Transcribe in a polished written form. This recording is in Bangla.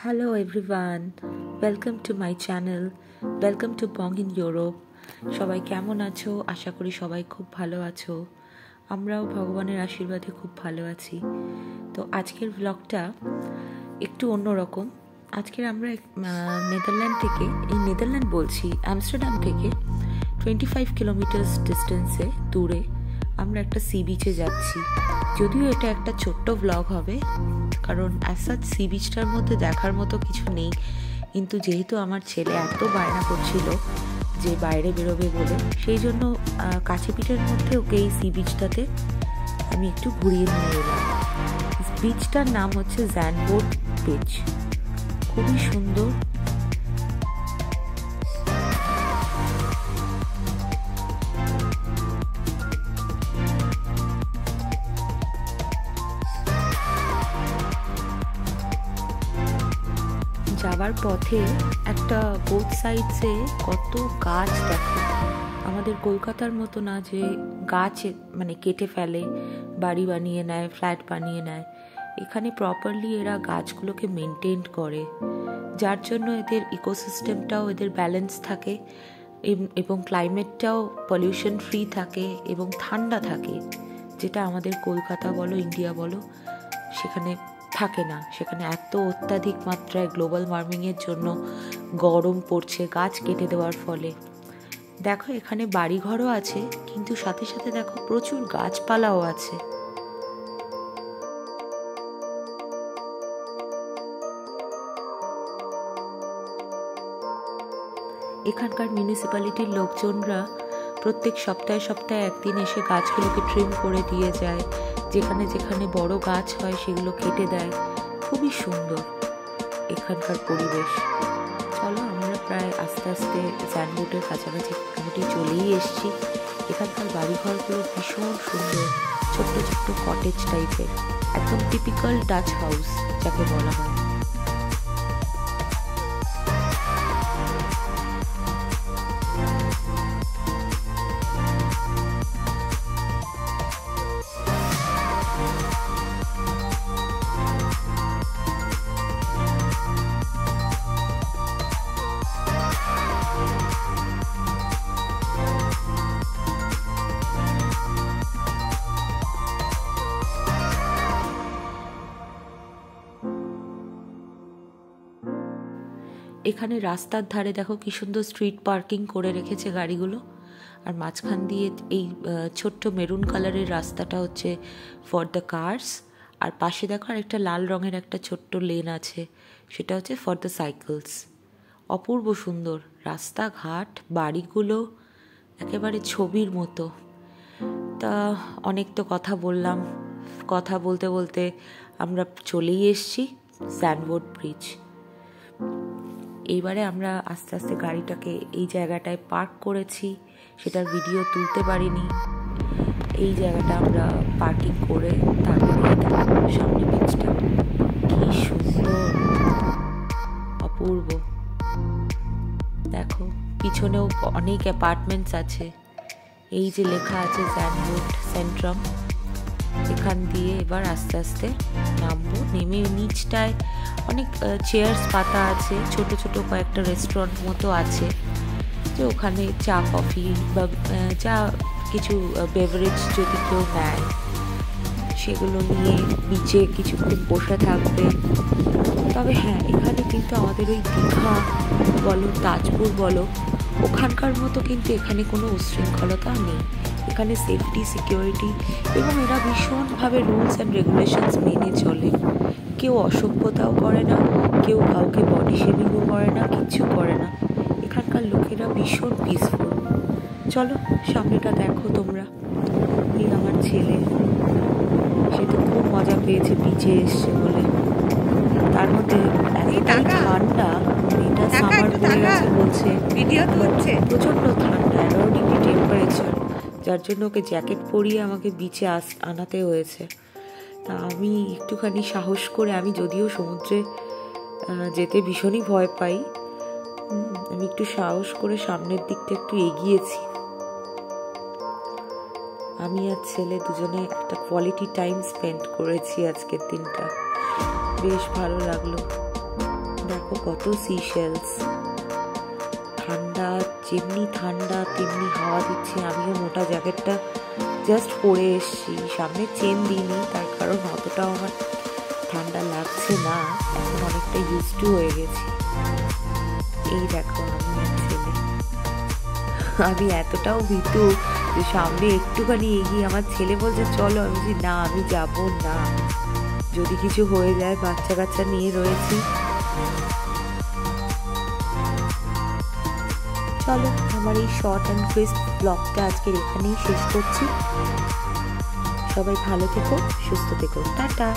Hello everyone, welcome to my channel, welcome to Bong in Europe. সবাই কেমন আছো? আশা করি সবাই খুব ভালো আছো। আমরাও ভগবানের আশীর্বাদে খুব ভালো আছি। তো আজকের ব্লগটা একটু অন্যরকম। আজকের আমরা নেদারল্যান্ড বলছি আমস্টারডাম থেকে 25 কিলোমিটার ডিস্টেন্সে দূরে আমরা একটা সি বিচে যাচ্ছি। যদিও এটা একটা ছোট্ট ব্লগ হবে, কারণ অ্যাজ সাচ সি বিচটার মধ্যে দেখার মতো কিছু নেই, কিন্তু যেহেতু আমার ছেলে এত বায়না করছিল যে বাইরে বেরোবে বলে, সেই জন্য কাছে পিঠের মধ্যে ওকে এই সি বিচটাতে আমি একটু ঘুরিয়ে নিয়ে এলাম। বিচটার নাম হচ্ছে জ্যানবোট বিচ, খুবই সুন্দর। যাবার পথে একটা বোথ সাইডসে কত গাছ দেখো। আমাদের কলকাতার মতো না যে গাছ মানে কেটে ফেলে, বাড়ি বানিয়ে নেয়, ফ্ল্যাট বানিয়ে নেয়। এখানে প্রপারলি এরা গাছগুলোকে মেনটেন করে, যার জন্য এদের ইকোসিস্টেমটাও এদের ব্যালেন্স থাকে এবং ক্লাইমেটটাও পলিউশন ফ্রি থাকে এবং ঠান্ডা থাকে, যেটা আমাদের কলকাতা বলো ইন্ডিয়া বলো সেখানে থাকে না। সেখানে এত অত্যাধিক মাত্রায় গ্লোবাল ওয়ার্মিংয়ের জন্য গরম পড়ছে গাছ কেটে দেওয়ার ফলে। দেখো এখানে বাড়িঘরও আছে, কিন্তু সাথে সাথে দেখো প্রচুর গাছপালাও আছে। এখানকার মিউনিসিপ্যালিটির লোকজনরা প্রত্যেক সপ্তাহে একদিন এসে গাছগুলোকে ট্রিম করে দিয়ে যায়। যেখানে যেখানে বড় গাছ হয় সেগুলো কেটে দেয়। খুবই সুন্দর এখানকার পরিবেশ। চলো আমরা প্রায় আস্তে আস্তে জ্যানবোটের কাছাকাছি মোটামুটি চলেই এসেছি। এখানকার বাড়িঘরগুলো ভীষণ সুন্দর, ছোট্ট ছোট্ট কটেজ টাইপের, একদম টিপিক্যাল ডাচ হাউস যাকে বলা হয়। এখানে রাস্তার ধারে দেখো কি সুন্দর স্ট্রিট পার্কিং করে রেখেছে গাড়িগুলো, আর মাঝখান দিয়ে এই ছোট্ট মেরুন কালারের রাস্তাটা হচ্ছে ফর দ্য কার্স, আর পাশে দেখো আর একটা লাল রঙের একটা ছোট্ট লেন আছে, সেটা হচ্ছে ফর দ্য সাইকেলস। অপূর্ব সুন্দর রাস্তাঘাট, বাড়িগুলো একেবারে ছবির মতো। তা অনেক তো কথা বললাম, কথা বলতে বলতে আমরা চলেই এসেছি জ্যানবোট ব্রিজ। এইবারে আমরা আস্তে আস্তে গাড়িটাকে এই জায়গাটায় পার্ক করেছি, সেটার ভিডিও তুলতে পারিনি। এই জায়গাটা আমরা পার্কিং করে তারপরে সামনে বিচটা কি সুন্দর, অপূর্ব। দেখো পিছনেও অনেক অ্যাপার্টমেন্টস আছে। এই যে লেখা আছে জ্যানবোট সেন্ট্রাম, এখান দিয়ে এবার আস্তে আস্তে নামবো। নেমে নিচটায় অনেক চেয়ার্স পাতা আছে, ছোট ছোট কয়েকটা রেস্টুরেন্ট মতো আছে, যে ওখানে চা কফি বা চা কিছু বেভারেজ যদি কেউ নেয় সেগুলো নিয়ে বিচে কিছুক্ষণ বসে থাকবে। তবে হ্যাঁ, এখানে কিন্তু আমাদের ওই দীঘা বলো তাজপুর বলো ওখানকার মতো কিন্তু এখানে কোনো উশৃঙ্খলতা নেই। এখানে সেফটি, সিকিউরিটি এবং এরা ভীষণভাবে রুলস অ্যান্ড রেগুলেশনস মেনে চলে। কেউ অসভ্যতাও করে না, কেউ কাউকে বডি শেমিংও করে না, কিচ্ছু করে না। এখানকার লোকেরা ভীষণ পিসফুল। চলো সামনেটা দেখো তোমরা। এই আমার ছেলে, সে তো খুব মজা পেয়েছে বিচে এসছে বলে। তার মধ্যে এতটাই ঠান্ডা, এটা সামার পড়ে গেছে বলছে, প্রচণ্ড ঠান্ডা, 11 ডিগ্রি টেম্পারেচার, যার জন্য ওকে জ্যাকেট পরিয়ে আমাকে বিচে আনাতে হয়েছে। তা আমি একটুখানি সাহস করে, আমি যদিও সমুদ্রে যেতে ভীষণই ভয় পাই, আমি একটু সাহস করে সামনের দিকটা একটু এগিয়েছি। আমি আর ছেলে দুজনে একটা কোয়ালিটি টাইম স্পেন্ড করেছি আজকের দিনটা, বেশ ভালো লাগলো। কত সিশেলস। ঠান্ডা, যেমনি ঠান্ডা তেমনি হাওয়া দিচ্ছে। আমিও মোটা জ্যাকেটটা জাস্ট পরে এসছি, সামনে চেন দিইনি, তার কারণ অতটাও আমার ঠান্ডা লাগছে না, এখন অনেকটা ইউজ টু হয়ে গেছি। এই দেখো আমি আর ছেলে, আমি এতটাও ভীতু যে সামনে একটুখানি এগিয়ে আমার ছেলে বলছে চলো, আমি বলছি না আমি যাব না, যদি কিছু হয়ে যায়, বাচ্চা কাচ্চা নিয়ে রয়েছি। চলো, আমার এই শর্ট অ্যান্ড ক্রিস্প ব্লগটা আজকের এখানেই শেষ করছি। সবাই ভালো থেকো, সুস্থ থেকো, টাটা।